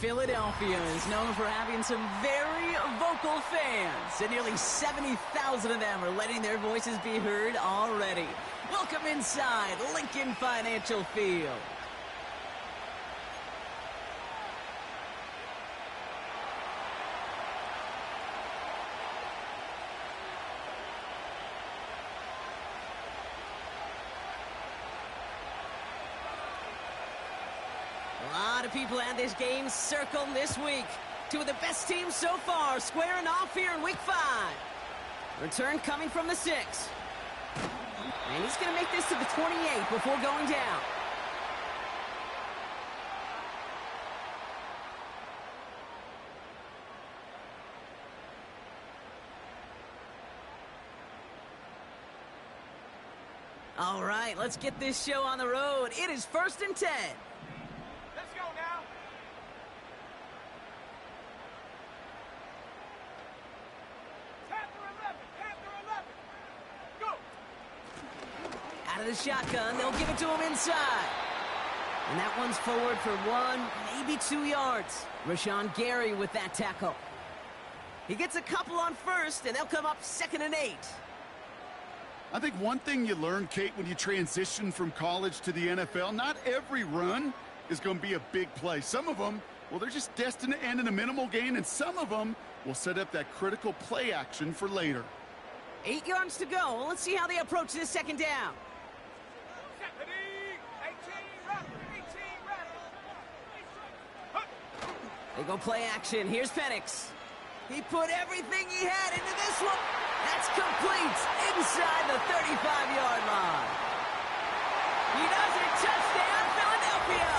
Philadelphia is known for having some very vocal fans, and nearly 70,000 of them are letting their voices be heard already. Welcome inside Lincoln Financial Field. A lot of people at this game circled this week. Two of the best teams so far squaring off here in Week 5. Return coming from the 6. And he's going to make this to the 28 before going down. All right, let's get this show on the road. It is 1st and 10. Let's go now. Panther 11. Go. Out of the shotgun, they'll give it to him inside. And that one's forward for 1, maybe 2 yards. Rashawn Gary with that tackle. He gets a couple on first, and they'll come up 2nd and 8. I think one thing you learn, Kate, when you transition from college to the NFL, not every run is going to be a big play. Some of them, well, they're just destined to end in a minimal gain, and some of them will set up that critical play action for later. 8 yards to go. Let's see how they approach this 2nd down. 18 They go play action. Here's Penix. He put everything he had into this one. That's complete inside the 35-yard line. He does it. Touchdown, Philadelphia.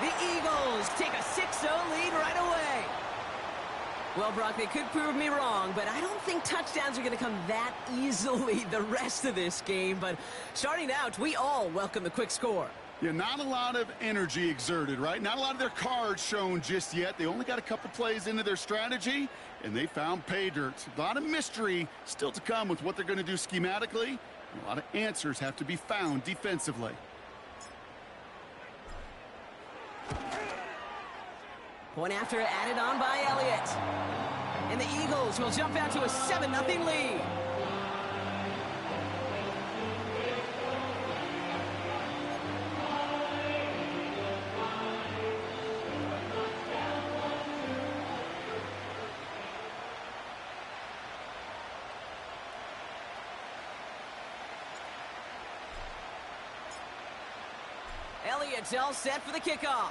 The Eagles take a 6-0 lead right away. Well, Brock, they could prove me wrong, but I don't think touchdowns are going to come that easily the rest of this game. But starting out, we all welcome the quick score. Yeah, not a lot of energy exerted, right? Not a lot of their cards shown just yet. They only got a couple plays into their strategy, and they found pay dirt. A lot of mystery still to come with what they're going to do schematically. A lot of answers have to be found defensively. Point after added on by Elliott. And the Eagles will jump out to a 7-0 lead. Elliott's all set for the kickoff.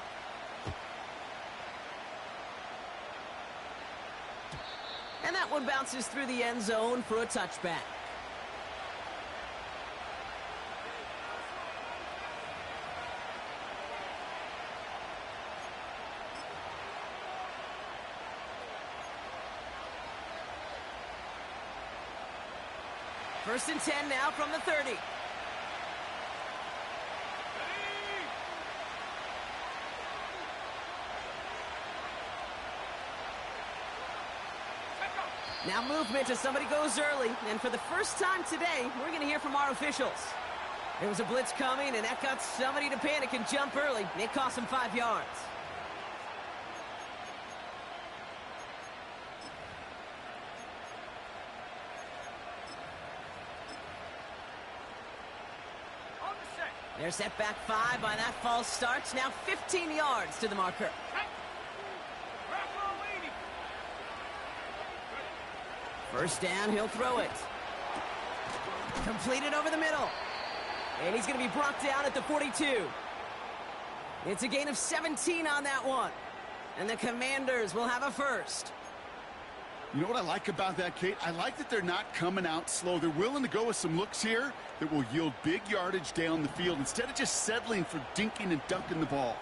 And that one bounces through the end zone for a touchback. First and 10 now from the 30. Now movement as somebody goes early, and for the first time today, we're going to hear from our officials. There was a blitz coming, and that got somebody to panic and jump early. It cost them 5 yards. They're set back 5 by that false start. Now 15 yards to the marker. First down, he'll throw it. Completed over the middle. And he's going to be brought down at the 42. It's a gain of 17 on that one. And the Commanders will have a first. You know what I like about that, Kate? I like that they're not coming out slow. They're willing to go with some looks here that will yield big yardage down the field instead of just settling for dinking and dunking the ball.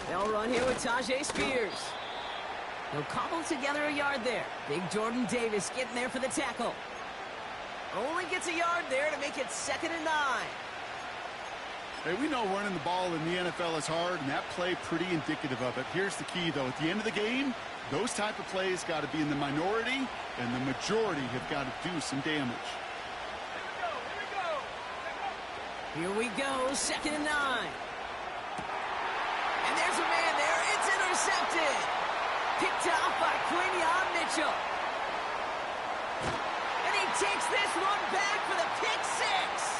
They'll run here with Tyjae Spears. He'll cobble together a yard there. Big Jordan Davis getting there for the tackle. Only gets a yard there to make it 2nd and 9. Hey, we know running the ball in the NFL is hard, and that play pretty indicative of it. Here's the key, though. At the end of the game, those type of plays got to be in the minority, and the majority have got to do some damage. Here we go, 2nd and 9. And there's a man there. It's intercepted. Picked off by Quinion Mitchell. And he takes this one back for the pick 6.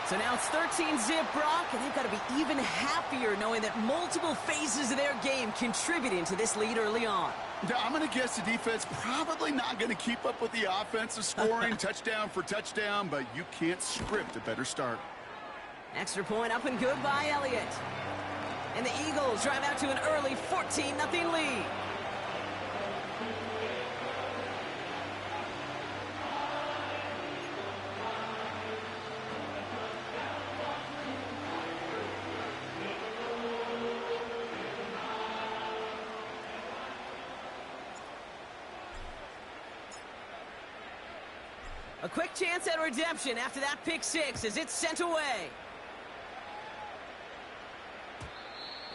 So now it's 13-zip, Brock, and they've got to be even happier knowing that multiple phases of their game contributing to this lead early on. Now, I'm going to guess the defense probably not going to keep up with the offensive scoring touchdown for touchdown, but you can't script a better start. Extra point up and good by Elliott. And the Eagles drive out to an early 14-0 lead. A quick chance at redemption after that pick 6 as it's sent away.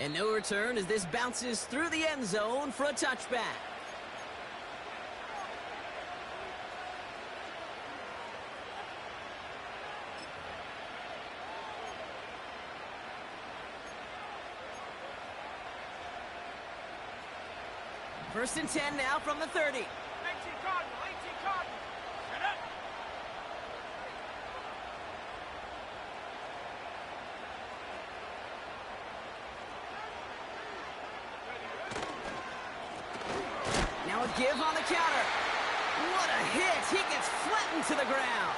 And no return as this bounces through the end zone for a touchback. First and 10 now from the 30. 18 Cardinal, 18 Cardinal. Set up. Now a give on the counter. What a hit. He gets flattened to the ground.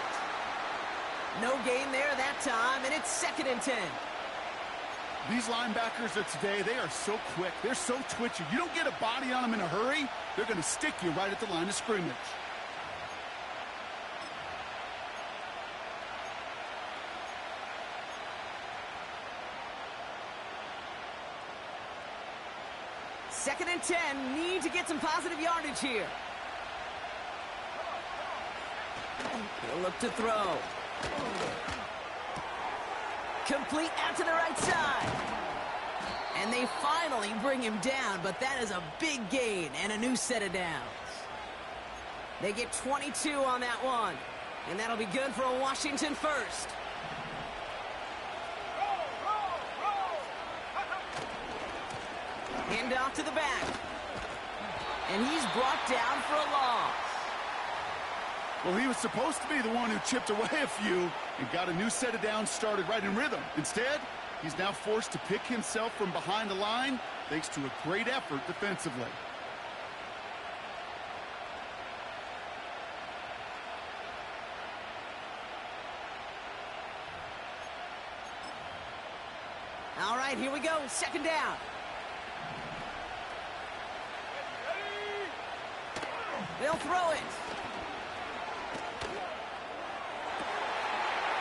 No gain there that time, and it's 2nd and 10. These linebackers of today, they are so quick. They're so twitchy. You don't get a body on them in a hurry, they're going to stick you right at the line of scrimmage. Second and 10, need to get some positive yardage here. He'll look to throw. Complete out to the right side. And they finally bring him down, but that is a big gain and a new set of downs. They get 22 on that one, and that'll be good for a Washington first. Hand off to the back. And he's brought down for a loss. Well, he was supposed to be the one who chipped away a few and got a new set of downs started right in rhythm. Instead, he's now forced to pick himself from behind the line thanks to a great effort defensively. All right, here we go. 2nd down. They'll throw it.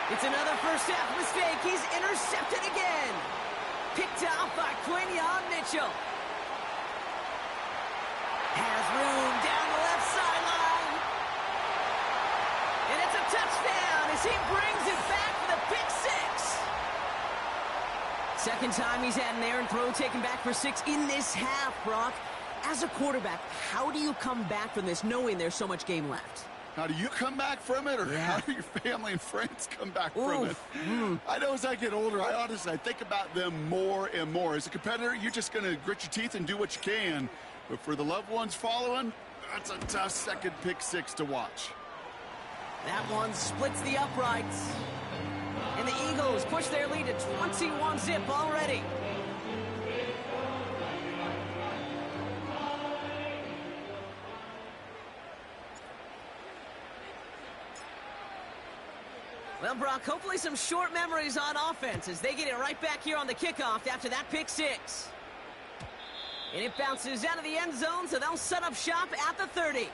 It's another first half mistake. He's intercepted again. Picked off by Quinion Mitchell. Has room down the left sideline. And it's a touchdown as he brings it back for the pick 6. Second time he's had an errant throw taken back for 6 in this half, Brock. As a quarterback, how do you come back from this knowing there's so much game left? How do you come back from it, or how do your family and friends come back from it? I know as I get older, I think about them more and more. As a competitor, you're just going to grit your teeth and do what you can. But for the loved ones following, that's a tough second pick 6 to watch. That one splits the uprights. And the Eagles push their lead to 21-zip already. Well, Brock, hopefully some short memories on offense as they get it right back here on the kickoff after that pick 6. And it bounces out of the end zone, so they'll set up shop at the 30.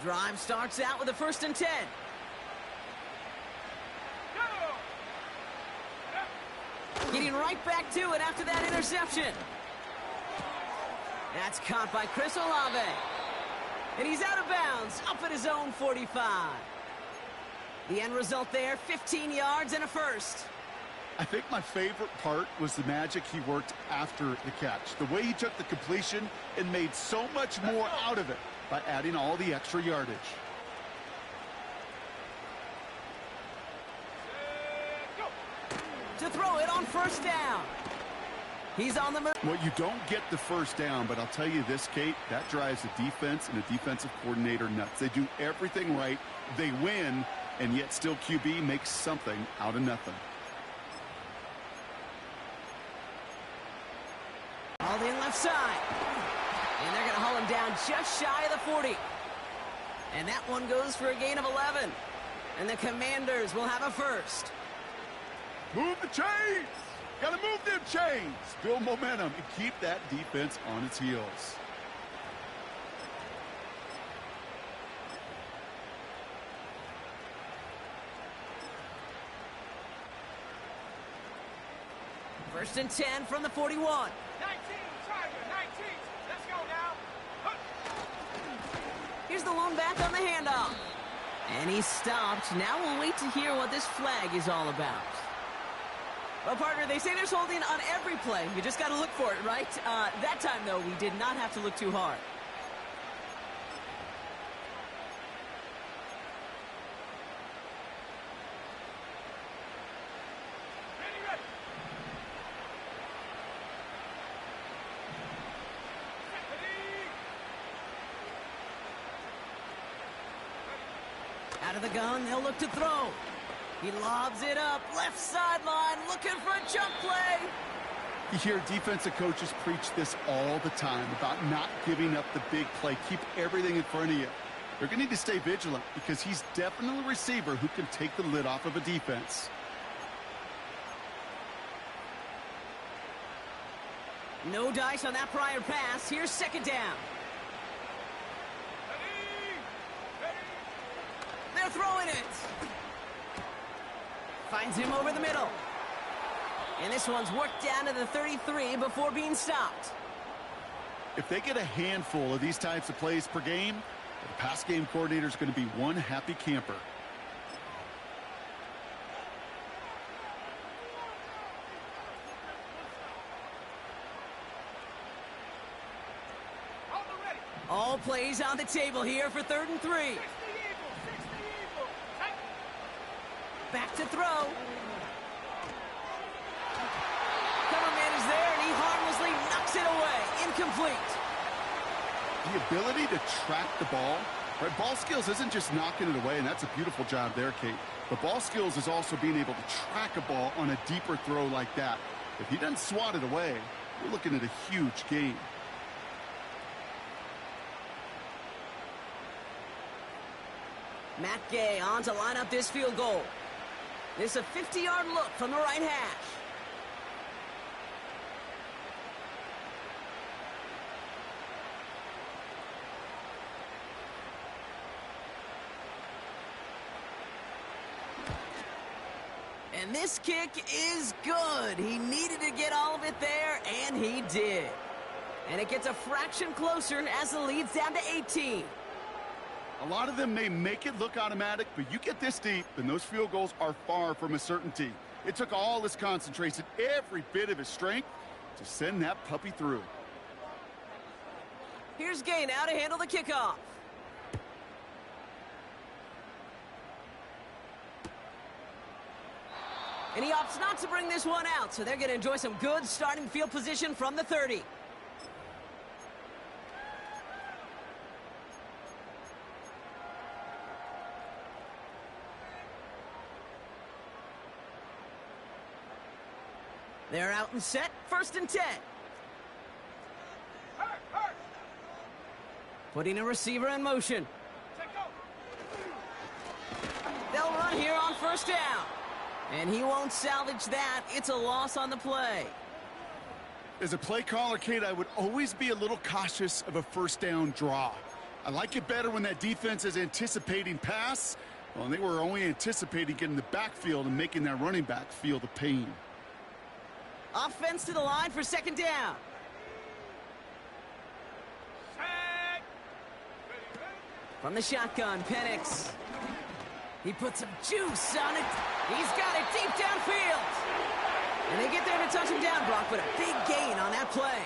Drive starts out with a 1st and 10. Getting right back to it after that interception. That's caught by Chris Olave. And he's out of bounds, up at his own 45. The end result there, 15 yards and a first. I think my favorite part was the magic he worked after the catch. The way he took the completion and made so much more out of it by adding all the extra yardage. To throw it on first down. He's on the move. Well, you don't get the first down, but I'll tell you this, Kate, that drives the defense and the defensive coordinator nuts. They do everything right. They win, and yet still QB makes something out of nothing. All in left side. And they're going to haul him down just shy of the 40. And that one goes for a gain of 11. And the Commanders will have a first. Move the chains! Gotta move them chains! Build momentum and keep that defense on its heels. First and 10 from the 41. 19, Tiger, 19. Let's go now. Huh. Here's the lone back on the handoff. And he's stopped. Now we'll wait to hear what this flag is all about. Well, partner, they say there's holding on every play. You just got to look for it, right? That time, though, we did not have to look too hard. Ready, ready. Ready. Out of the gun, they'll look to throw. He lobs it up, left sideline, looking for a jump play. You hear defensive coaches preach this all the time about not giving up the big play. Keep everything in front of you. They're going to need to stay vigilant because he's definitely a receiver who can take the lid off of a defense. No dice on that prior pass. Here's second down. Ready. Ready. They're throwing it. Finds him over the middle. And this one's worked down to the 33 before being stopped. If they get a handful of these types of plays per game, the pass game coordinator is going to be one happy camper. Hold the ready. All plays on the table here for 3rd and 3. 60 Eagles. 60 Eagles. Take. Back to throw. Cover man is there, and he harmlessly knocks it away. Incomplete. The ability to track the ball, right? Ball skills isn't just knocking it away, and that's a beautiful job there, Kate. But ball skills is also being able to track a ball on a deeper throw like that. If he doesn't swat it away, you're looking at a huge gain. Matt Gay on to line up this field goal. This is a 50-yard look from the right hash. And this kick is good. He needed to get all of it there, and he did. And it gets a fraction closer as the lead's down to 18. A lot of them may make it look automatic, but you get this deep, and those field goals are far from a certainty. It took all his concentration, every bit of his strength, to send that puppy through. Here's Gay now to handle the kickoff. And he opts not to bring this one out, so they're going to enjoy some good starting field position from the 30. They're out and set, 1st and 10. Hurt, hurt. Putting a receiver in motion. Take go. They'll run here on 1st down. And he won't salvage that. It's a loss on the play. As a play caller, Kate, I would always be a little cautious of a 1st down draw. I like it better when that defense is anticipating pass. Well, and they were only anticipating getting the backfield and making that running back feel the pain. Offense to the line for 2nd down. Set. Ready, ready. From the shotgun, Penix. He put some juice on it. He's got it deep downfield. touch him down, Brock, but a big gain on that play.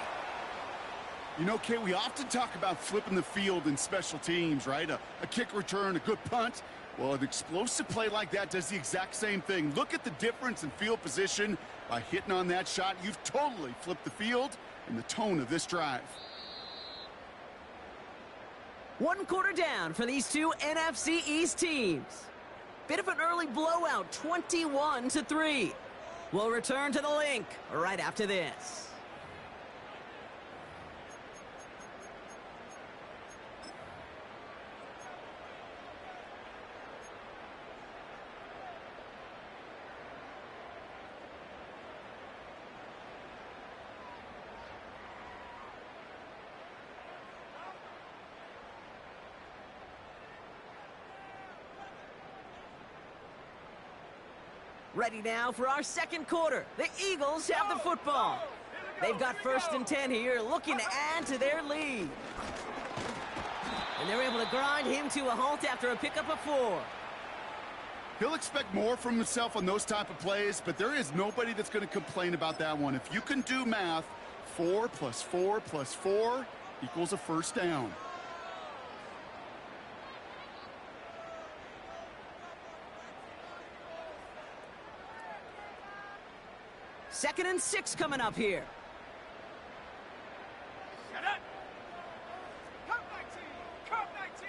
You know, Kay, we often talk about flipping the field in special teams, right? A kick return, a good punt. Well, an explosive play like that does the exact same thing. Look at the difference in field position. By hitting on that shot, you've totally flipped the field and the tone of this drive. 1 quarter down for these two NFC East teams. Bit of an early blowout, 21-3. We'll return to the link right after this. Ready now for our second quarter. The Eagles have the football. They've got 1st and 10 here, looking to add to their lead. And they're able to grind him to a halt after a pickup of 4. He'll expect more from himself on those type of plays, but there is nobody that's going to complain about that one. If you can do math, 4 plus 4 plus 4 equals a first down. Second and 6 coming up here. Set up. Cup 19. Cup 19.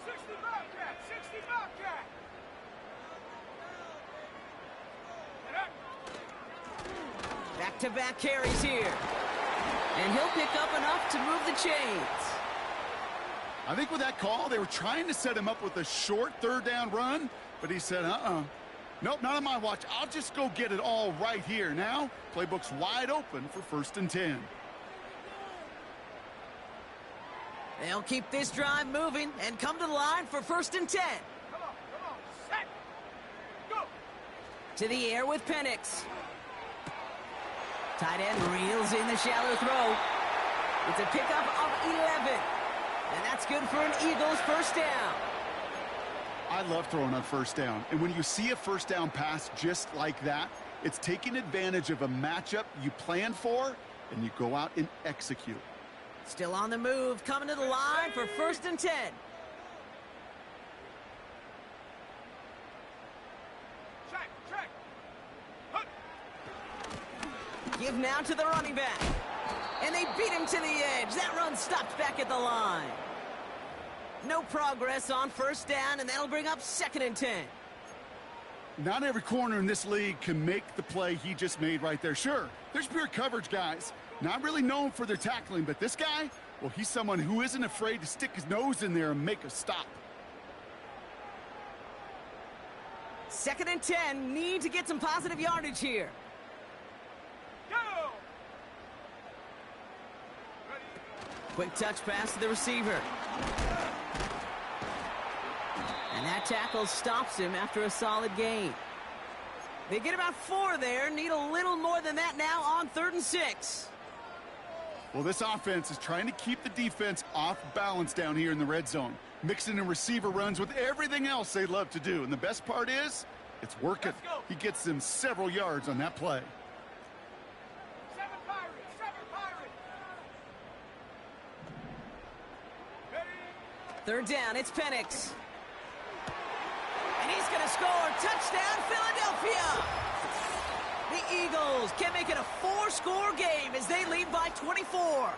60 Bobcat. 60 Bobcat. Set up. Back-to-back carries here. And he'll pick up enough to move the chains. I think with that call, they were trying to set him up with a short 3rd down run, but he said, nope, not on my watch. I'll just go get it all right here. Now, playbook's wide open for 1st and 10. They'll keep this drive moving and come to the line for 1st and 10. Come on. Set. Go. To the air with Penix. Tight end reels in the shallow throw. It's a pickup of 11. And that's good for an Eagles 1st down. I love throwing on 1st down. And when you see a 1st down pass just like that, it's taking advantage of a matchup you plan for, and you go out and execute. Still on the move, coming to the line for 1st and 10. Check. Hunt. Give now to the running back. And they beat him to the edge. That run stopped back at the line. No progress on 1st down, and that'll bring up 2nd and 10. Not every corner in this league can make the play he just made right there. Sure, there's pure coverage guys. Not really known for their tackling, but this guy, well, he's someone who isn't afraid to stick his nose in there and make a stop. 2nd and 10, need to get some positive yardage here. Go. Quick touch pass to the receiver. And that tackle stops him after a solid gain. They get about 4 there, need a little more than that now on 3rd and 6. Well, this offense is trying to keep the defense off balance down here in the red zone, mixing in receiver runs with everything else they love to do. And the best part is, it's working. He gets them several yards on that play. 7 Pirates. 7 Pirates. Ready. 3rd down, it's Penix. And he's going to score. Touchdown, Philadelphia! The Eagles can make it a 4-score game as they lead by 24.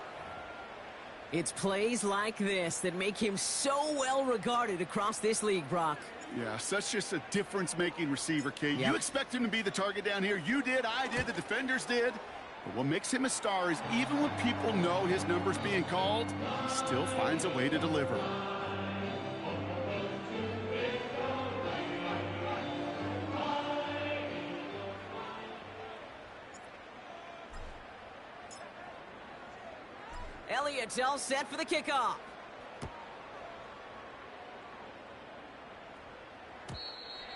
It's plays like this that make him so well regarded across this league, Brock. Yeah, such just a difference-making receiver, Kate. Yep. You expect him to be the target down here. You did, I did, the defenders did. But what makes him a star is even when people know his number's being called, he still finds a way to deliver. Elliott's all set for the kickoff.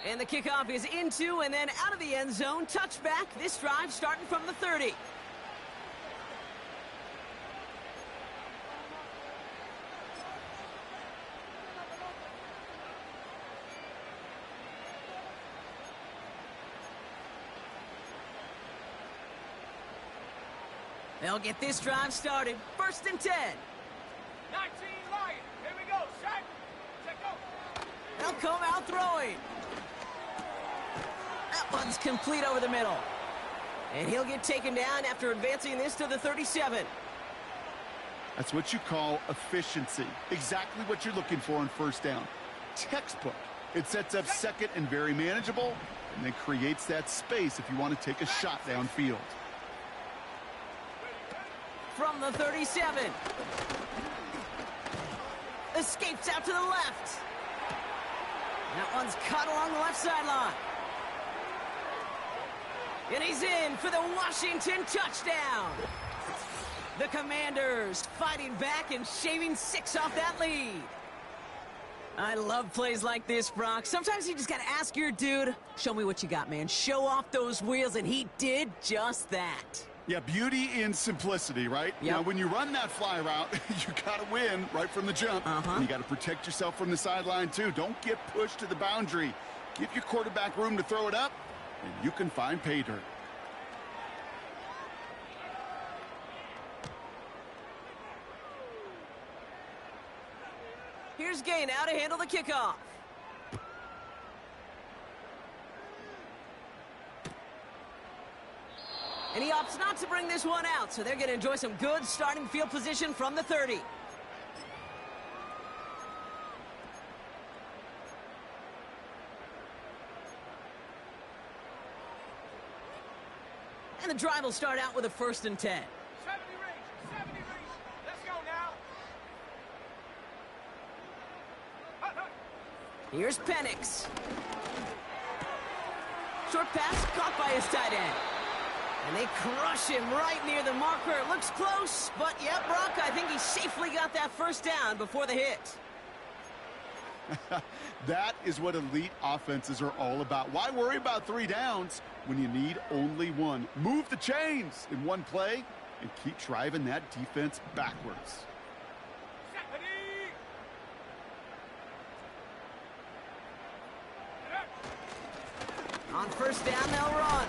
And the kickoff is into and then out of the end zone. Touchback. This drive starting from the 30. They'll get this drive started. 1st and 10. 19 Lions. Here we go. Set. Set, go. They'll come out throwing. That one's complete over the middle. And he'll get taken down after advancing this to the 37. That's what you call efficiency. Exactly what you're looking for on 1st down. Textbook. It sets up 2nd and very manageable, and then creates that space if you want to take a shot downfield. From the 37. Escapes out to the left. That one's caught along the left sideline. And he's in for the Washington touchdown. The Commanders fighting back and shaving 6 off that lead. I love plays like this, Brock. Sometimes you just got to ask your dude, show me what you got, man. Show off those wheels, and he did just that. Yeah, beauty in simplicity, right? Yep. Now, when you run that fly route, you got to win right from the jump. And you got to protect yourself from the sideline, too. Don't get pushed to the boundary. Give your quarterback room to throw it up, and you can find pay dirt. Here's Gay now to handle the kickoff. And he opts not to bring this one out, so they're going to enjoy some good starting field position from the 30. And the drive will start out with a 1st and 10. 70 range. 70 range. Let's go now. Hut, hut. Here's Penix. Short pass caught by his tight end. And they crush him right near the marker. It looks close, but yeah, Brock, I think he safely got that 1st down before the hit. That is what elite offenses are all about. Why worry about 3 downs when you need only 1? Move the chains in one play and keep driving that defense backwards. Ready. On 1st down, they'll run.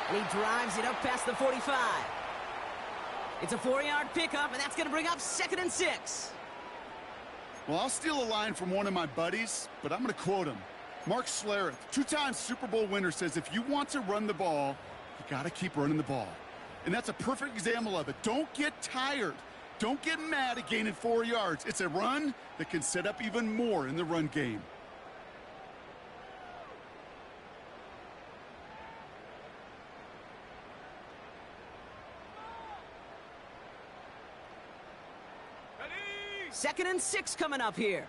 And he drives it up past the 45. It's a 4-yard pickup, and that's going to bring up 2nd and 6. Well, I'll steal a line from one of my buddies, but I'm going to quote him. Mark Schlereth, 2-time Super Bowl winner, says if you want to run the ball, you got to keep running the ball. And that's a perfect example of it. Don't get tired. Don't get mad at gaining 4 yards. It's a run that can set up even more in the run game. Ready. 2nd and 6 coming up here.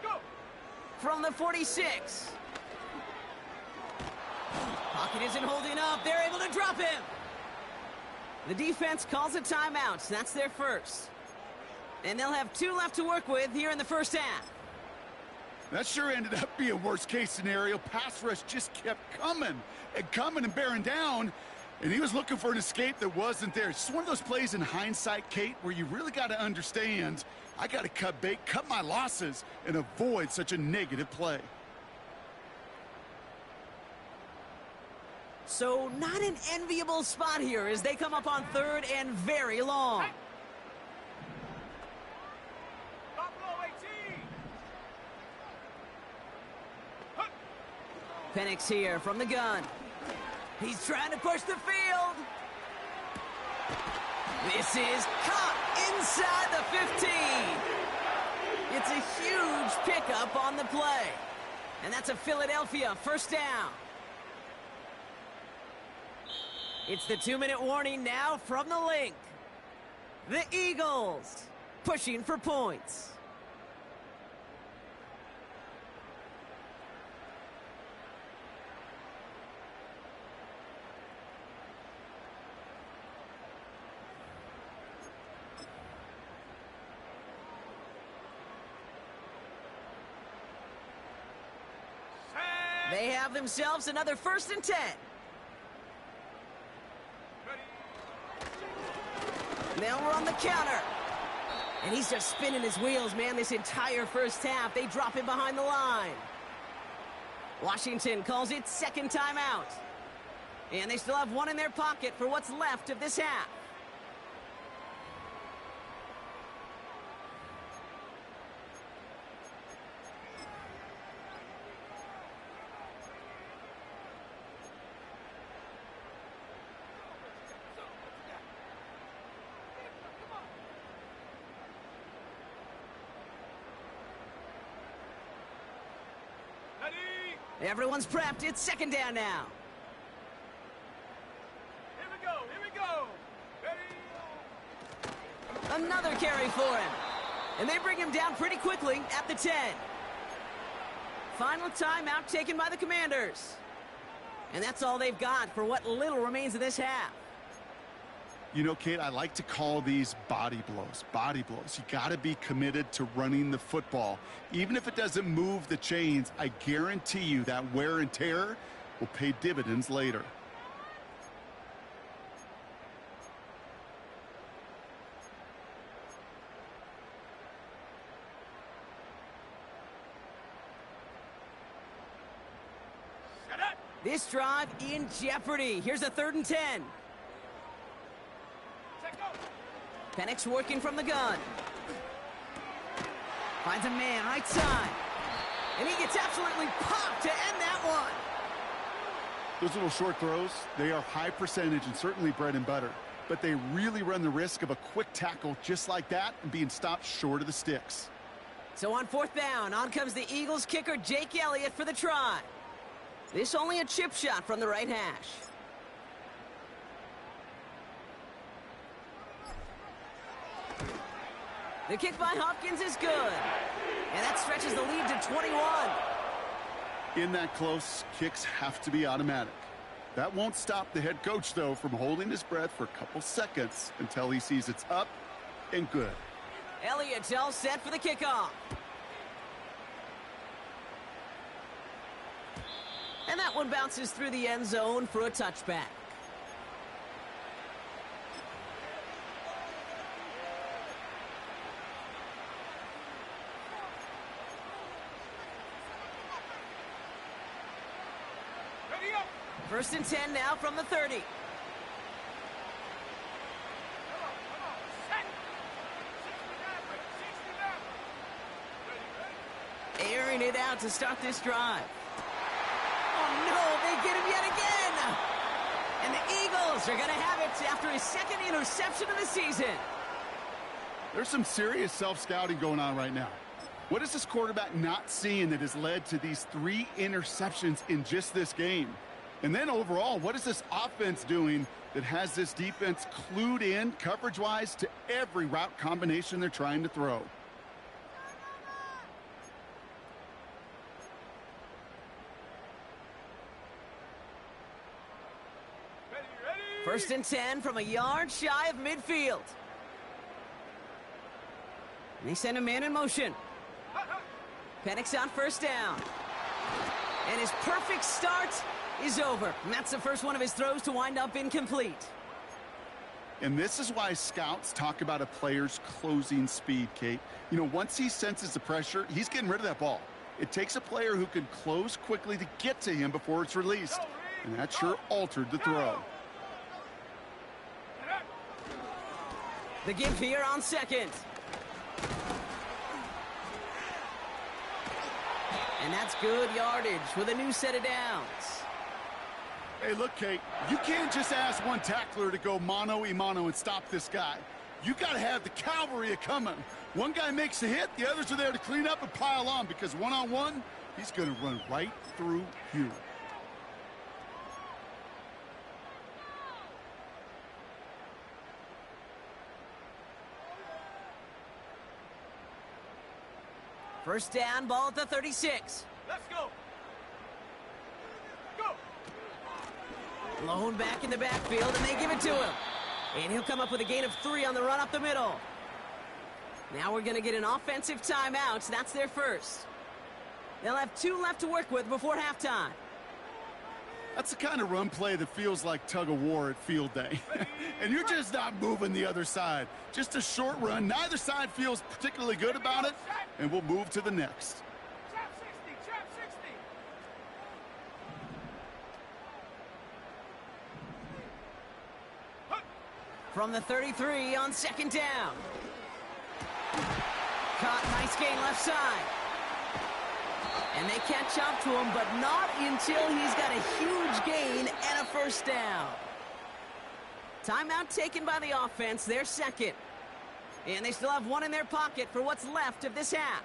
Go. From the 46. Pocket isn't holding up. They're able to drop him. The defense calls a timeout. That's their 1st. And they'll have 2 left to work with here in the 1st half. That sure ended up being worst-case scenario. Pass rush just kept coming and bearing down, and he was looking for an escape that wasn't there. It's just one of those plays in hindsight, Kate, where you really got to understand, I got to cut bait, cut my losses, and avoid such a negative play. So not an enviable spot here as they come up on 3rd and very long. Buffalo 18. Hut. Penix here from the gun. He's trying to push the field. This is caught inside the 15. It's a huge pickup on the play. And that's a Philadelphia 1st down. It's the 2-minute warning now from the link. The Eagles pushing for points. They have themselves another 1st and 10. They'll run the counter. And he's just spinning his wheels, man, this entire 1st half. They drop him behind the line. Washington calls it 2nd timeout. And they still have one in their pocket for what's left of this half. Everyone's prepped. It's second down now. Here we go, here we go. Ready? Another carry for him. And they bring him down pretty quickly at the 10. Final timeout taken by the Commanders. And that's all they've got for what little remains of this half. You know, Kate, I like to call these body blows. Body blows. You got to be committed to running the football. Even if it doesn't move the chains, I guarantee you that wear and tear will pay dividends later. Set up. This drive in jeopardy. Here's a 3rd and 10. Penix working from the gun. Finds a man right side. And he gets absolutely popped to end that one. Those little short throws, they are high percentage and certainly bread and butter. But they really run the risk of a quick tackle just like that and being stopped short of the sticks. So on 4th down, on comes the Eagles kicker Jake Elliott for the try. This only a chip shot from the right hash. The kick by Hopkins is good. And that stretches the lead to 21. In that close, kicks have to be automatic. That won't stop the head coach, though, from holding his breath for a couple seconds until he sees it's up and good. Elliott's all set for the kickoff. And that one bounces through the end zone for a touchback. Ready up. 1st and 10 now from the 30. Come on. Set. 60 down. Airing it out to start this drive. Oh, no, they get him yet again. And the Eagles are going to have it after his 2nd interception of the season. There's some serious self-scouting going on right now. What is this quarterback not seeing that has led to these 3 interceptions in just this game? And then overall, what is this offense doing that has this defense clued in coverage-wise to every route combination they're trying to throw? Ready. 1st and 10 from a yard shy of midfield. And they send a man in motion. Penix on 1st down. And his perfect start is over. And that's the first one of his throws to wind up incomplete. And this is why scouts talk about a player's closing speed, Kate. You know, once he senses the pressure, he's getting rid of that ball. It takes a player who can close quickly to get to him before it's released. And that sure altered the throw. The give here on 2nd. And that's good yardage with a new set of downs. Hey, look, Kate, you can't just ask one tackler to go mano-a-mano and stop this guy. You got to have the cavalry coming. One guy makes a hit, the others are there to clean up and pile on, because one-on-one, he's going to run right through you. First down, ball at the 36. Let's go. Go. Blown back in the backfield, and they give it to him. And he'll come up with a gain of 3 on the run up the middle. Now we're going to get an offensive timeout. That's their first. They'll have 2 left to work with before halftime. That's the kind of run play that feels like tug-of-war at field day. And you're just not moving the other side. Just a short run. Neither side feels particularly good about it, and we'll move to the next. Trap 60, trap 60. from the 33 on second down. Caught, nice gain left side. And they catch up to him, but not until he's got a huge gain and a first down. Timeout taken by the offense, their second. And they still have one in their pocket for what's left of this half.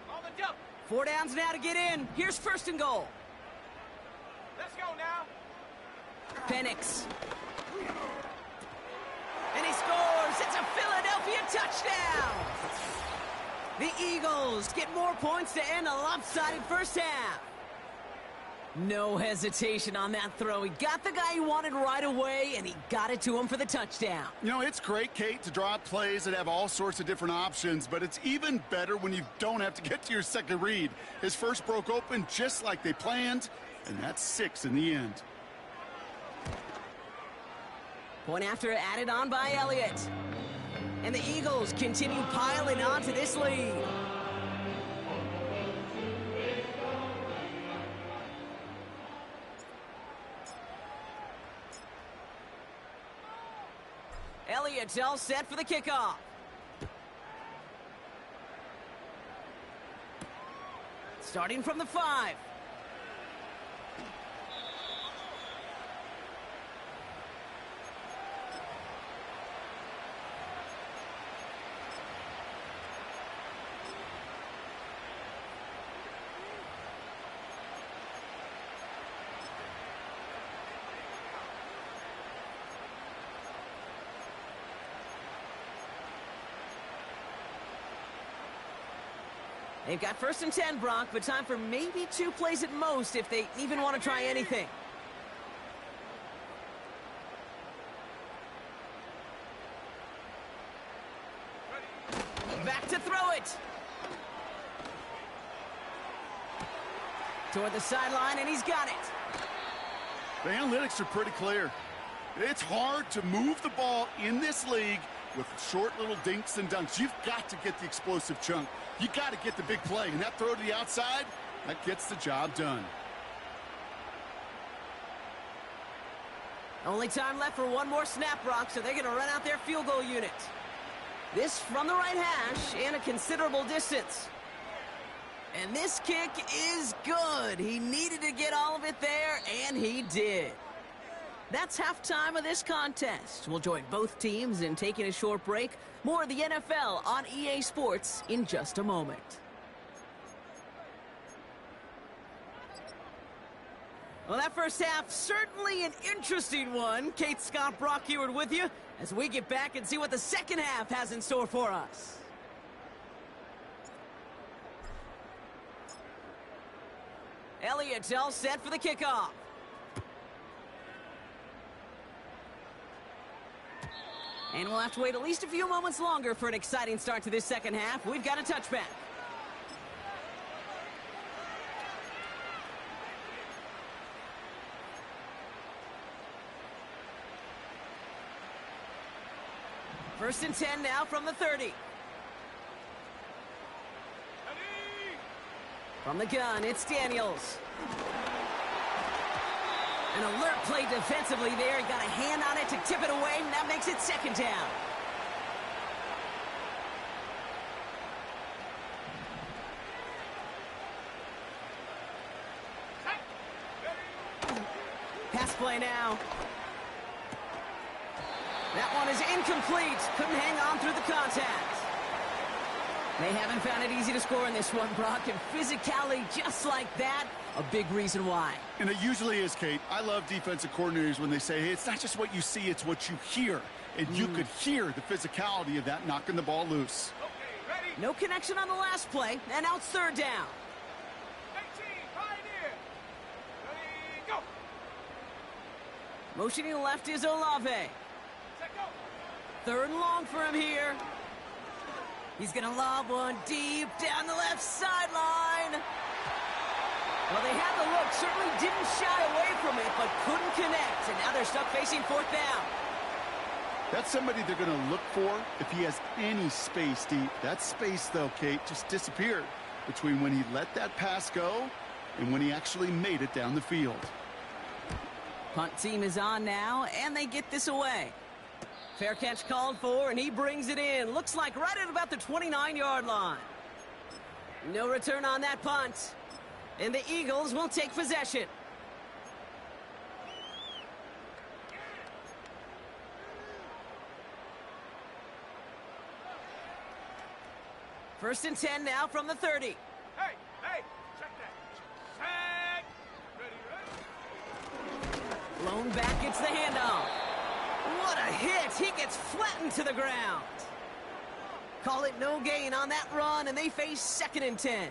On the jump. 4 downs now to get in. Here's first and goal. Let's go now. Penix. And he scores. It's a Philadelphia touchdown. The Eagles get more points to end a lopsided first half. No hesitation on that throw. He got the guy he wanted right away, and he got it to him for the touchdown. You know, it's great, Kate, to draw up plays that have all sorts of different options, but it's even better when you don't have to get to your second read. His first broke open just like they planned, and that's 6 in the end. Point after added on by Elliott. And the Eagles continue piling on to this lead. Elliott's all set for the kickoff. Starting from the 5. They've got first and 10, Brock, but time for maybe 2 plays at most if they even want to try anything. Back to throw it. Toward the sideline, and he's got it. The analytics are pretty clear. It's hard to move the ball in this league with short little dinks and dunks. You've got to get the explosive chunk. You got to get the big play. And that throw to the outside, that gets the job done. Only time left for one more snap, Brock, so they're going to run out their field goal unit. This from the right hash and a considerable distance. And this kick is good. He needed to get all of it there, and he did. That's halftime of this contest. We'll join both teams in taking a short break. More of the NFL on EA Sports in just a moment. Well, that first half, certainly an interesting one. Kate, Scott, Brock Ewart with you as we get back and see what the second half has in store for us. Elliott's all set for the kickoff. And we'll have to wait at least a few moments longer for an exciting start to this second half. We've got a touchback. First and 10 now from the 30. From the gun, it's Daniels. An alert play defensively there. He got a hand on it to tip it away, and that makes it second down. Pass play now. That one is incomplete. Couldn't hang on through the contact. They haven't found it easy to score in this one, Brock, and physicality just like that, a big reason why. And it usually is, Kate. I love defensive coordinators when they say, hey, it's not just what you see, it's what you hear. And you could hear the physicality of that knocking the ball loose. Okay, ready? No connection on the last play, and now it's third down. 18, Pioneer. Ready, go. Motioning left is Olave. Set, go. Third and long for him here. He's going to lob one deep down the left sideline. Well, they had the look, certainly didn't shy away from it, but couldn't connect. And now they're stuck facing fourth down. That's somebody they're going to look for if he has any space deep. That space, though, Kate, just disappeared between when he let that pass go and when he actually made it down the field. Punt team is on now, and they get this away. Fair catch called for, and he brings it in. Looks like right at about the 29-yard line. No return on that punt. And the Eagles will take possession. First and 10 now from the 30. Hey, check that. Set. Ready. Blown back, gets the handoff. What a hit. He gets flattened to the ground. Call it no gain on that run, and they face second and 10.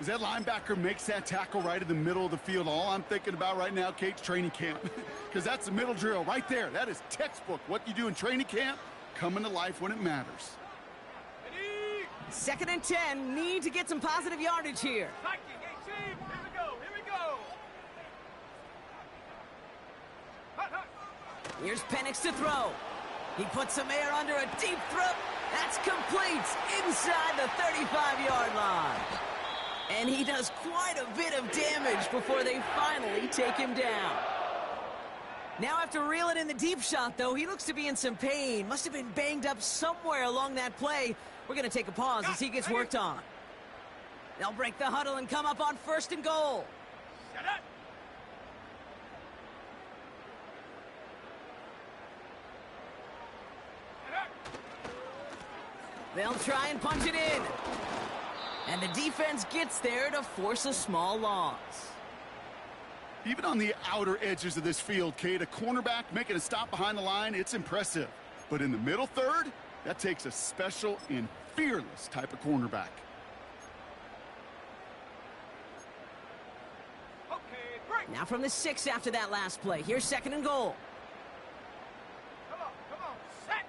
As that linebacker makes that tackle right in the middle of the field, all I'm thinking about right now, Kate's training camp. Because that's the middle drill right there. That is textbook. What you do in training camp, coming to life when it matters. Second and 10, need to get some positive yardage here. Viking, hey, team, here we go. Hut. Here's Penix to throw. He puts some air under a deep throw. That's complete inside the 35-yard line. And he does quite a bit of damage before they finally take him down. Now after reeling in the deep shot, though, he looks to be in some pain. Must have been banged up somewhere along that play. We're going to take a pause as he gets worked on. They'll break the huddle and come up on first and goal. Shut up. They'll try and punch it in. And the defense gets there to force a small loss. Even on the outer edges of this field, Kate, a cornerback making a stop behind the line, it's impressive. But in the middle third, that takes a special and fearless type of cornerback. Okay, break. Now from the 6 after that last play. Here's second and goal. Come on, set.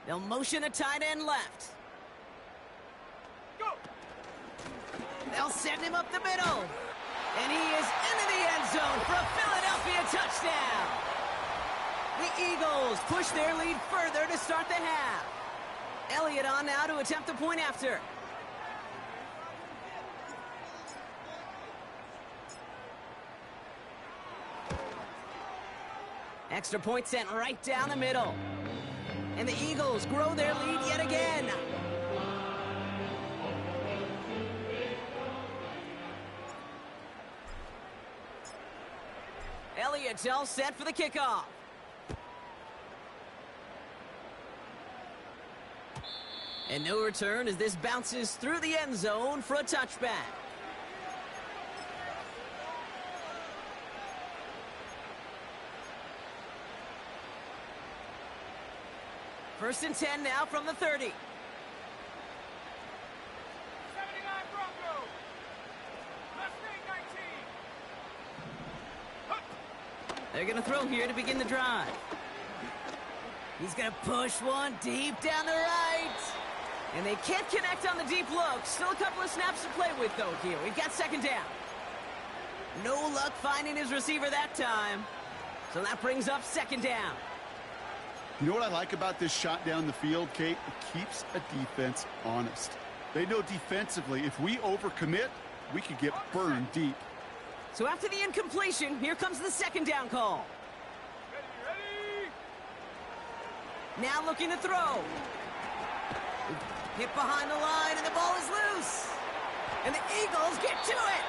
They'll motion a tight end left. Go. They'll send him up the middle. And he is into the end zone for a Philadelphia touchdown. The Eagles push their lead further to start the half. Elliott on now to attempt the point after. Extra point sent right down the middle. And the Eagles grow their lead yet again. Elliott's all set for the kickoff. And no return as this bounces through the end zone for a touchback. First and 10 now from the 30. 79 Broncos. Mustang 19. They're going to throw here to begin the drive. He's going to push one deep down the right. And they can't connect on the deep look. Still a couple of snaps to play with, though, here. We've got second down. No luck finding his receiver that time. So that brings up second down. You know what I like about this shot down the field, Kate? It keeps a defense honest. They know defensively, if we overcommit, we could get burned deep. So after the incompletion, here comes the second down call. Ready. Now looking to throw. Hit behind the line, and the ball is loose. And the Eagles get to it.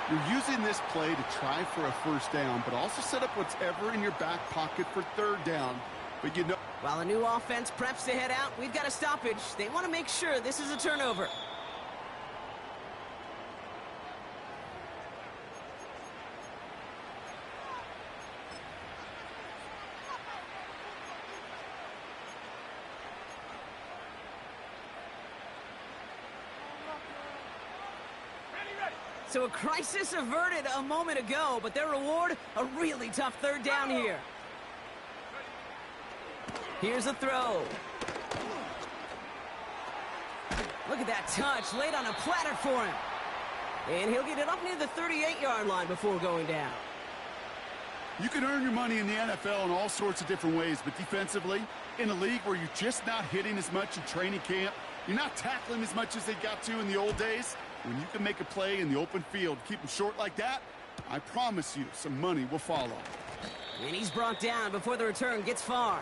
You're using this play to try for a first down, but also set up whatever in your back pocket for third down. But you know, while the new offense preps to head out, we've got a stoppage. They want to make sure this is a turnover. Ready. So a crisis averted a moment ago, but their reward, a really tough third down here. Here's a throw. Look at that touch, laid on a platter for him. And he'll get it up near the 38-yard line before going down. You can earn your money in the NFL in all sorts of different ways, but defensively, in a league where you're just not hitting as much in training camp, you're not tackling as much as they got to in the old days, when you can make a play in the open field, keep them short like that, I promise you some money will follow. And he's brought down before the return gets far.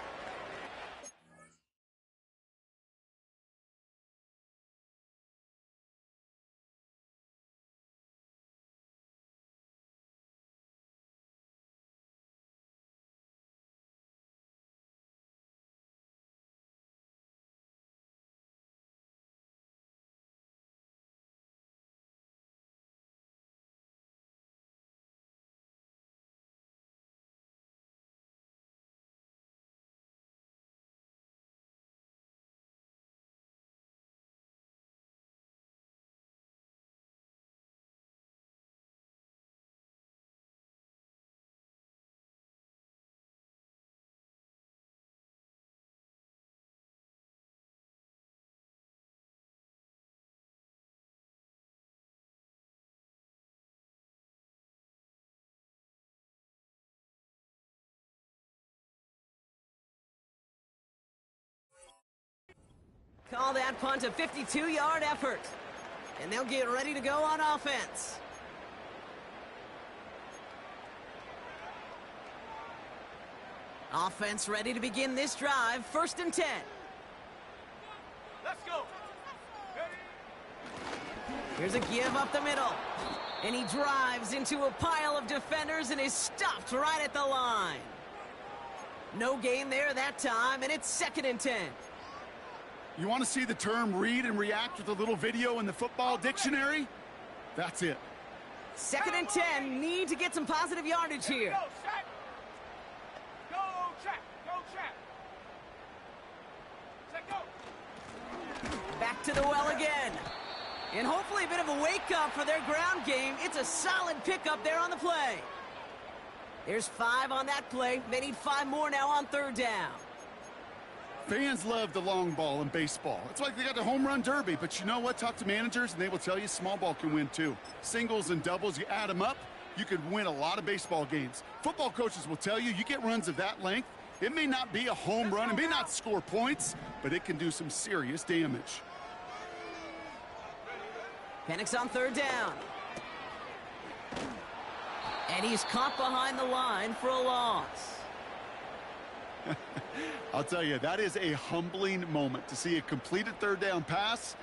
Call that punt a 52-yard effort. And they'll get ready to go on offense. Offense ready to begin this drive. 1st and 10. Let's go. Here's a give up the middle. And he drives into a pile of defenders and is stopped right at the line. No gain there that time, and it's 2nd and 10. You want to see the term read and react with a little video in the football dictionary? That's it. 2nd and 10, need to get some positive yardage here. Go, Shaq. Go, Shaq. Go, Shaq. Shaq, go. Back to the well again. And hopefully a bit of a wake-up for their ground game. It's a solid pickup there on the play. There's 5 on that play. They need 5 more now on 3rd down. Fans love the long ball in baseball. It's like they got the home run derby, but you know what? Talk to managers, and they will tell you small ball can win too. Singles and doubles, you add them up, you could win a lot of baseball games. Football coaches will tell you, you get runs of that length, it may not be a home run, it may not score points, but it can do some serious damage. Penix on 3rd down. And he's caught behind the line for a loss. I'll tell you, that is a humbling moment to see a completed 3rd down pass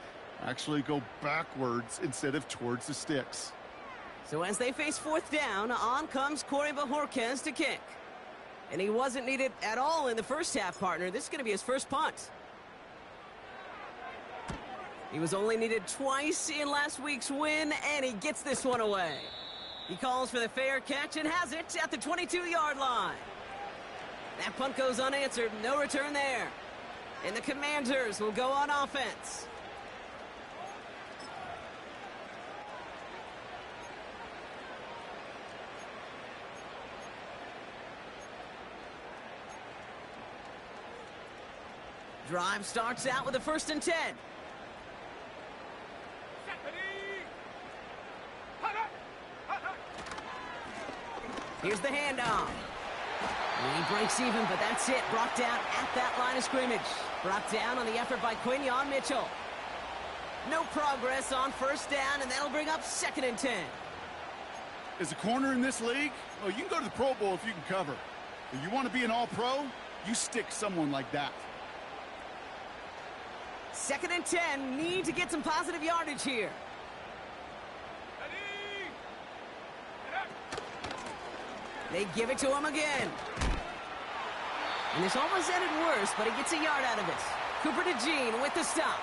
actually go backwards instead of towards the sticks. So as they face 4th down, on comes Corey Bojorquez to kick. And he wasn't needed at all in the first half, partner. This is going to be his first punt. He was only needed twice in last week's win, and he gets this one away. He calls for the fair catch and has it at the 22-yard line. That punt goes unanswered. No return there. And the Commanders will go on offense. Drive starts out with a 1st and 10. Here's the handoff. And he breaks even, but that's it. Brought down at that line of scrimmage. Brought down on the effort by Quinyon Mitchell. No progress on 1st down, and that'll bring up 2nd and 10. As a corner in this league, well, you can go to the Pro Bowl if you can cover. If you want to be an all-pro, you stick someone like that. 2nd and 10, need to get some positive yardage here. They give it to him again. And this almost ended worse, but he gets a yard out of it. Cooper DeJean with the stop.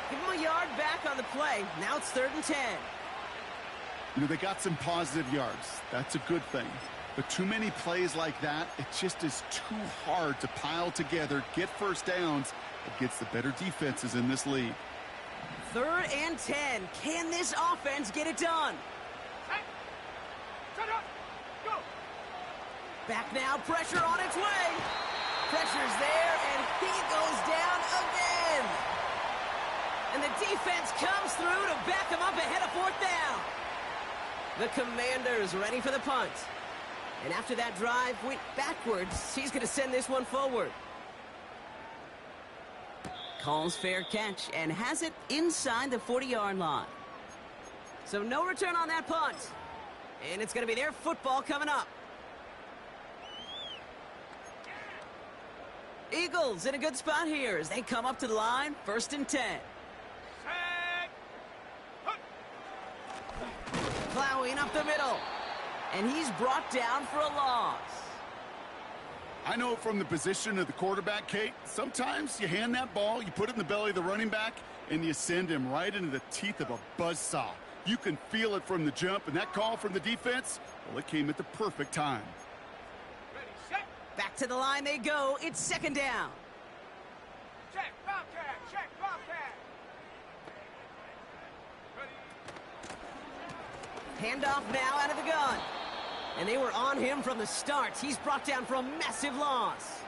Give him a yard back on the play. Now it's 3rd and 10. You know, they got some positive yards. That's a good thing. But too many plays like that, it just is too hard to pile together, get 1st downs against the better defenses in this league. 3rd and 10. Can this offense get it done? Back now, pressure on its way. Pressure's there, and he goes down again. And the defense comes through to back him up ahead of 4th down. The Commanders ready for the punt. And after that drive went backwards, he's going to send this one forward. Calls fair catch and has it inside the 40-yard line. So no return on that punt. And it's going to be their football coming up. Eagles in a good spot here as they come up to the line, 1st and 10. Plowing up the middle. And he's brought down for a loss. I know from the position of the quarterback, Kate, sometimes you hand that ball, you put it in the belly of the running back, and you send him right into the teeth of a buzzsaw. You can feel it from the jump, and that call from the defense, well, it came at the perfect time. Ready, set. Back to the line they go. It's 2nd down. Check, Bobcat, check, Bobcat. Ready. Handoff now out of the gun. And they were on him from the start. He's brought down for a massive loss.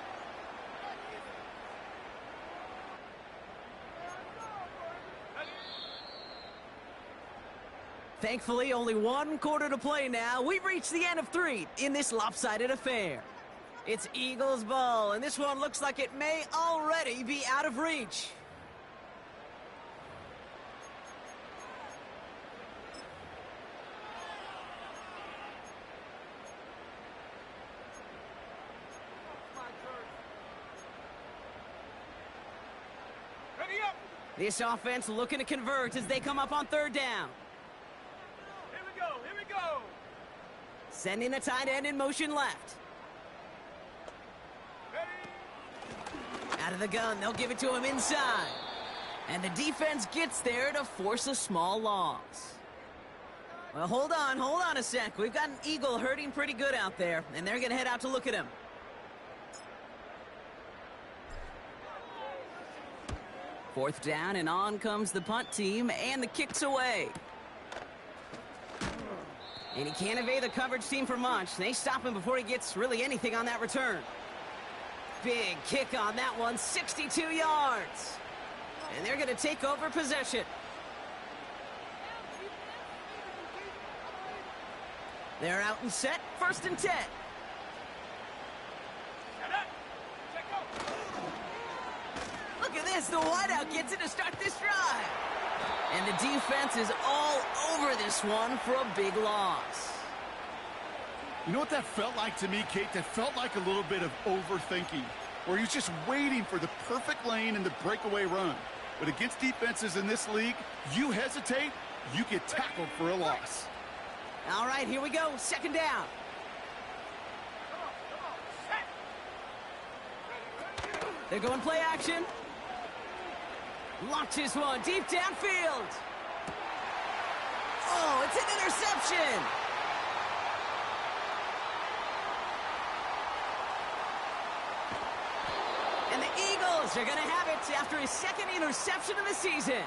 Thankfully, only 1 quarter to play now. We've reached the end of 3 in this lopsided affair. It's Eagles ball, and this one looks like it may already be out of reach. Ready up. This offense looking to convert as they come up on 3rd down. Here we go, here we go. Sending the tight end in motion left. Ready. Out of the gun, they'll give it to him inside. And the defense gets there to force a small loss. Well, hold on a sec. We've got an Eagle hurting pretty good out there, and they're going to head out to look at him. Fourth down, and on comes the punt team, and the kick's away. And he can't evade the coverage team for much. They stop him before he gets really anything on that return. Big kick on that one, 62 yards. And they're going to take over possession. They're out and set, 1st and 10. Set up. Check go. Look at this, the wideout gets it to start this drive. And the defense is all over this one for a big loss. You know what that felt like to me, Kate? That felt like a little bit of overthinking, where he's just waiting for the perfect lane and the breakaway run. But against defenses in this league, you hesitate, you get tackled for a loss. All right, here we go, 2nd down. Come on, set. Ready, ready. They're going play action. Launches one deep downfield. Oh, it's an interception. And the Eagles are going to have it after his 2nd interception of the season.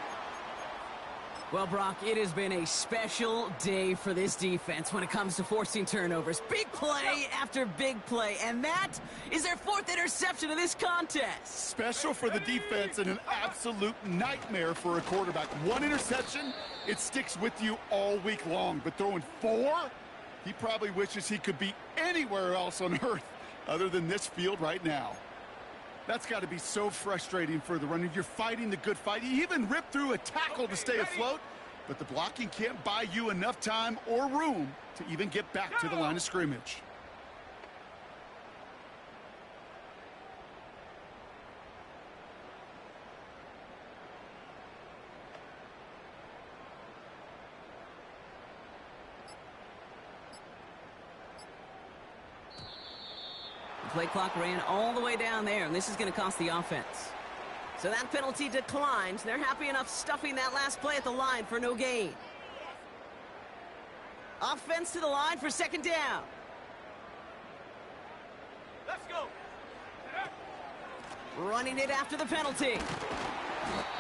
Well, Brock, it has been a special day for this defense when it comes to forcing turnovers. Big play after big play, and that is their 4th interception of this contest. Special for the defense and an absolute nightmare for a quarterback. 1 interception, it sticks with you all week long. But throwing 4, he probably wishes he could be anywhere else on earth other than this field right now. That's got to be so frustrating for the runner. You're fighting the good fight. You even rip through a tackle to stay afloat, but the blocking can't buy you enough time or room to even get back to the line of scrimmage. Play clock ran all the way down there, and this is going to cost the offense. So that penalty declines. They're happy enough stuffing that last play at the line for no gain. Offense to the line for 2nd down. Let's go. Set up. Running it after the penalty.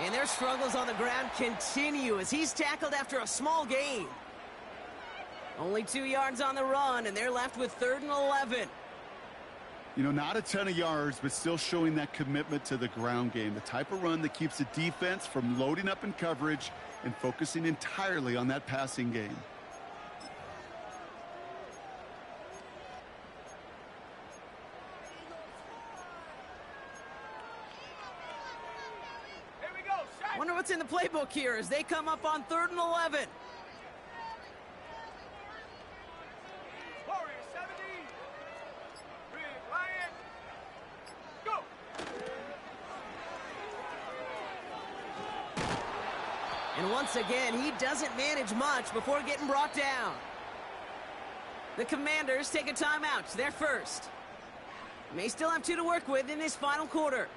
And their struggles on the ground continue as he's tackled after a small gain. Only 2 yards on the run, and they're left with 3rd and 11. You know, not a ton of yards, but still showing that commitment to the ground game. The type of run that keeps the defense from loading up in coverage and focusing entirely on that passing game. Wonder what's in the playbook here as they come up on 3rd and 11. Warrior 70. Big Lion. Go. And once again, he doesn't manage much before getting brought down. The Commanders take a timeout. They're first. May still have 2 to work with in this final quarter.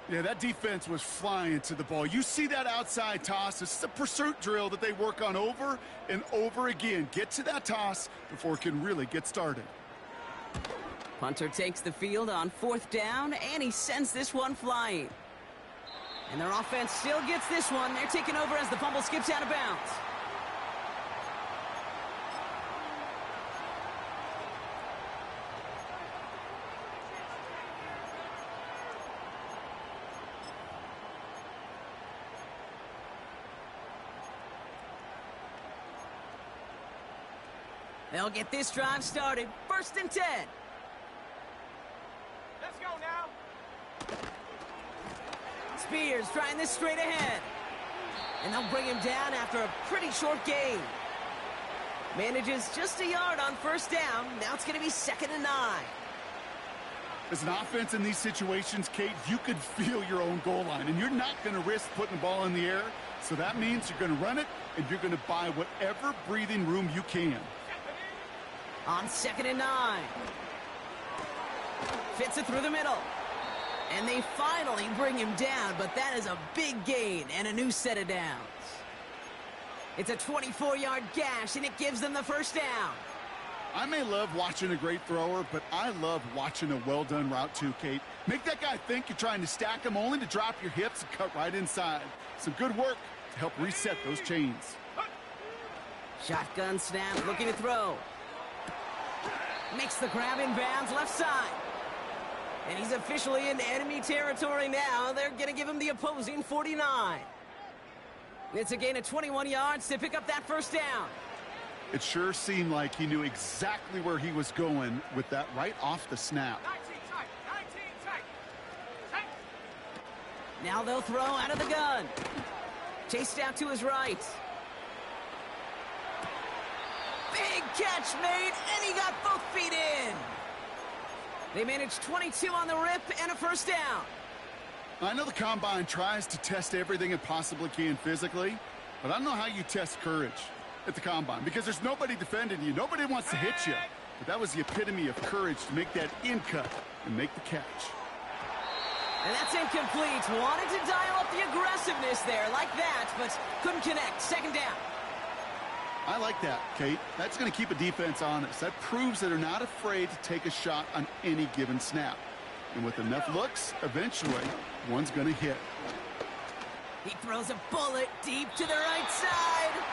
Yeah, that defense was flying to the ball. You see that outside toss. This is a pursuit drill that they work on over and over again. Get to that toss before it can really get started. Punter takes the field on 4th down, and he sends this one flying. And their offense still gets this one. They're taking over as the fumble skips out of bounds. They'll get this drive started. 1st and 10. Let's go now. Spears trying this straight ahead. And they'll bring him down after a pretty short gain. Manages just a yard on 1st down. Now it's going to be 2nd and 9. As an offense in these situations, Kate, you could feel your own goal line, and you're not going to risk putting the ball in the air. So that means you're going to run it, and you're going to buy whatever breathing room you can. On 2nd and 9. Fits it through the middle. And they finally bring him down, but that is a big gain and a new set of downs. It's a 24-yard gash, and it gives them the 1st down. I may love watching a great thrower, but I love watching a well-done route too, Kate. Make that guy think you're trying to stack him only to drop your hips and cut right inside. Some good work to help reset those chains. Shotgun snap, looking to throw. Makes the grab in bounds, left side. And he's officially in enemy territory now. They're going to give him the opposing 49. It's a gain of 21 yards to pick up that 1st down. It sure seemed like he knew exactly where he was going with that right off the snap. 19 tight. 19 tight. Tight. Now they'll throw out of the gun. Chased out to his right. Big catch made, and he got both feet in. They managed 22 on the rip and a 1st down. I know the Combine tries to test everything it possibly can physically, but I don't know how you test courage at the Combine because there's nobody defending you. Nobody wants to hit you. But that was the epitome of courage to make that in cut and make the catch. And that's incomplete. Wanted to dial up the aggressiveness there like that, but couldn't connect. 2nd down. I like that, Kate. That's going to keep a defense honest. That proves that they're not afraid to take a shot on any given snap. And with enough looks, eventually, one's going to hit. He throws a bullet deep to the right side.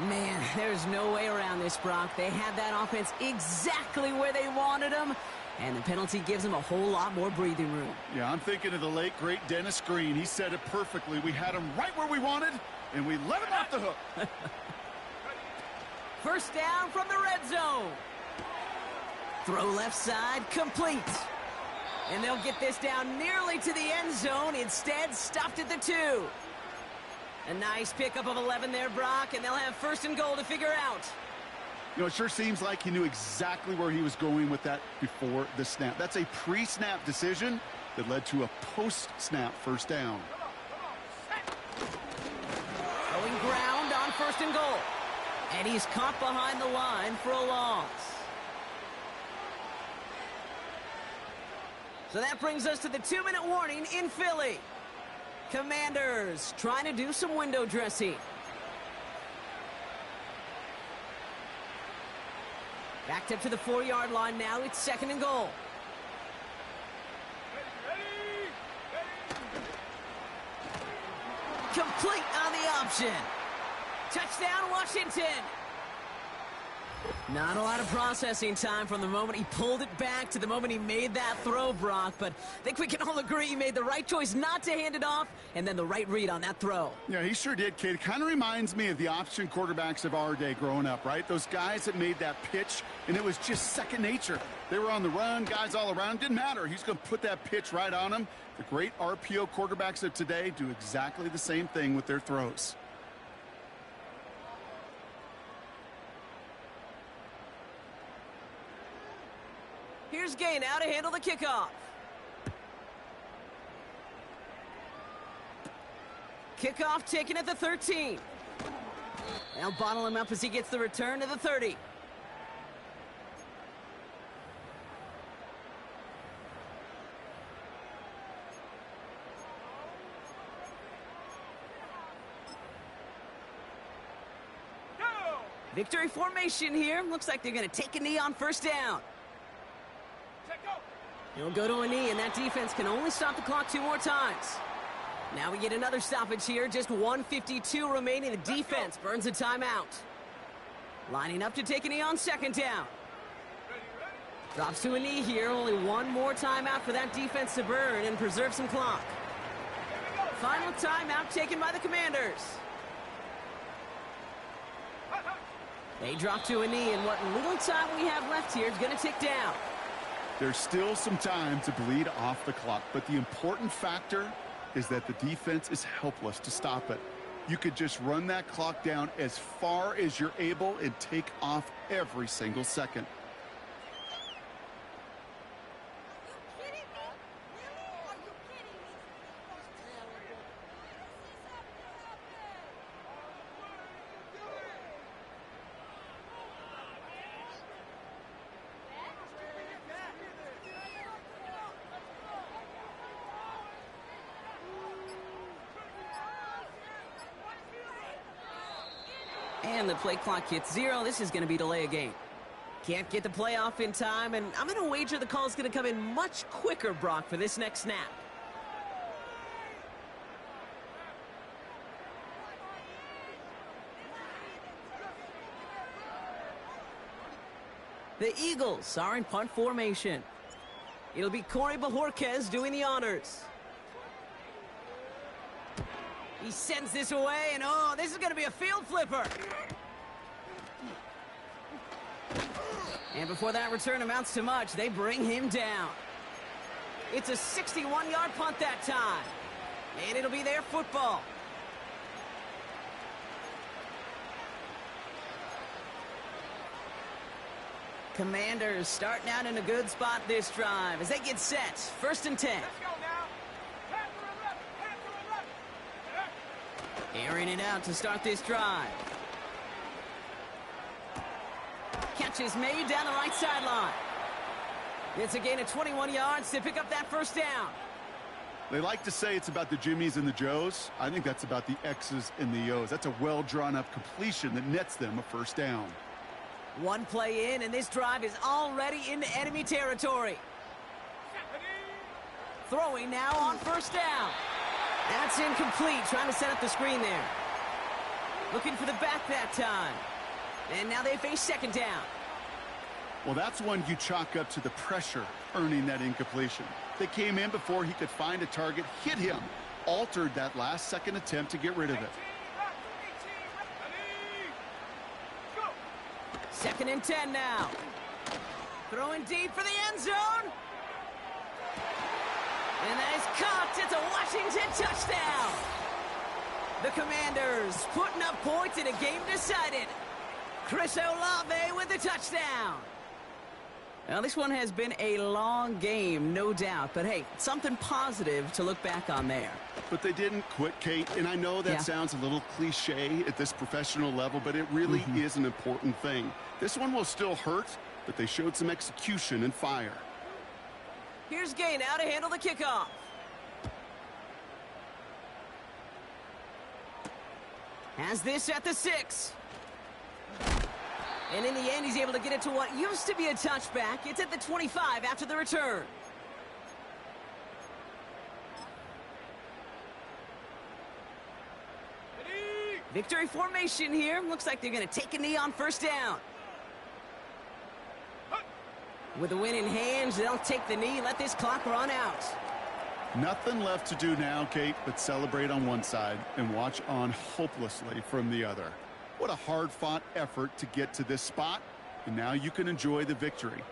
Man, there's no way around this, Brock. They had that offense exactly where they wanted them, and the penalty gives them a whole lot more breathing room. Yeah, I'm thinking of the late, great Dennis Green. He said it perfectly. We had him right where we wanted, and we let him off the hook. 1st down from the red zone. Throw left side, complete. And they'll get this down nearly to the end zone. Instead, stopped at the 2. A nice pickup of 11 there, Brock, and they'll have 1st and goal to figure out. You know, it sure seems like he knew exactly where he was going with that before the snap. That's a pre-snap decision that led to a post-snap 1st down. Going ground on 1st and goal. And he's caught behind the line for a loss. So that brings us to the 2-minute warning in Philly. Commanders trying to do some window dressing. Backed up to the 4-yard line now. It's 2nd and goal. Complete on the option. Touchdown, Washington. Not a lot of processing time from the moment he pulled it back to the moment he made that throw, Brock. But I think we can all agree he made the right choice not to hand it off, and then the right read on that throw. Yeah, he sure did, kid. It kind of reminds me of the option quarterbacks of our day growing up, right? Those guys that made that pitch, and it was just second nature. They were on the run, guys all around. Didn't matter. He's going to put that pitch right on them. The great RPO quarterbacks of today do exactly the same thing with their throws. Here's Gay now to handle the kickoff. Kickoff taken at the 13. They'll bottle him up as he gets the return to the 30. Victory formation here. Looks like they're going to take a knee on first down. He'll go to a knee, and that defense can only stop the clock 2 more times. Now we get another stoppage here. Just 1:52 remaining. The defense burns a timeout. Lining up to take a knee on second down. Drops to a knee here. Only one more timeout for that defense to burn and preserve some clock. Final timeout taken by the Commanders. They drop to a knee, and what little time we have left here is going to tick down. There's still some time to bleed off the clock, but the important factor is that the defense is helpless to stop it. You could just run that clock down as far as you're able and take off every single second. And the play clock hits 0. This is going to be delay a game. Can't get the play off in time, and I'm going to wager the call is going to come in much quicker, Brock, for this next snap. The Eagles are in punt formation. It'll be Corey Bajorquez doing the honors. He sends this away, and oh, this is going to be a field flipper. And before that return amounts to much, they bring him down. It's a 61-yard punt that time. And it'll be their football. Commanders starting out in a good spot this drive as they get set. 1st and 10. Let's go now. Pass to the left. Pass to the left. Airing it out to start this drive. Catch is made down the right sideline. It's a gain of 21 yards to pick up that first down. They like to say it's about the Jimmies and the Joes. I think that's about the X's and the O's. That's a well-drawn-up completion that nets them a first down. One play in, and this drive is already into enemy territory. Throwing now on first down. That's incomplete, trying to set up the screen there. Looking for the back that time. And now they face second down. Well, that's one you chalk up to the pressure earning that incompletion. They came in before he could find a target, hit him, altered that last-second attempt to get rid of it. 2nd and 10 now. Throwing deep for the end zone. And that is caught. It's a Washington touchdown. The Commanders putting up points in a game decided. Chris Olave with the touchdown. Now, this one has been a long game, no doubt. But, hey, something positive to look back on there. But they didn't quit, Kate. And I know that sounds a little cliche at this professional level, but it really is an important thing. This one will still hurt, but they showed some execution and fire. Here's Gay now to handle the kickoff. Has this at the 6. And in the end, he's able to get it to what used to be a touchback. It's at the 25 after the return. Victory formation here. Looks like they're going to take a knee on first down. With the win in hands, they'll take the knee, let this clock run out. Nothing left to do now, Kate, but celebrate on one side and watch on hopelessly from the other. What a hard-fought effort to get to this spot, and now you can enjoy the victory.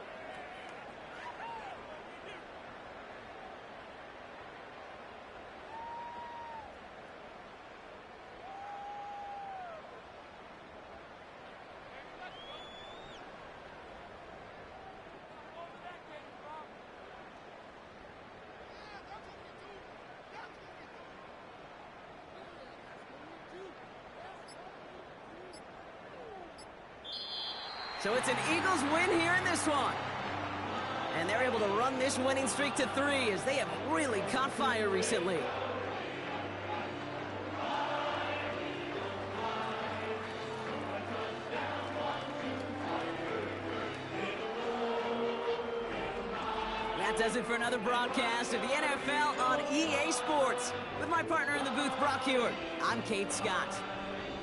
So it's an Eagles win here in this one. And they're able to run this winning streak to 3 as they have really caught fire recently. That does it for another broadcast of the NFL on EA Sports. With my partner in the booth, Brock Hewitt, I'm Kate Scott.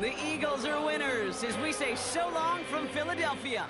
The Eagles are winners as we say so long from Philadelphia.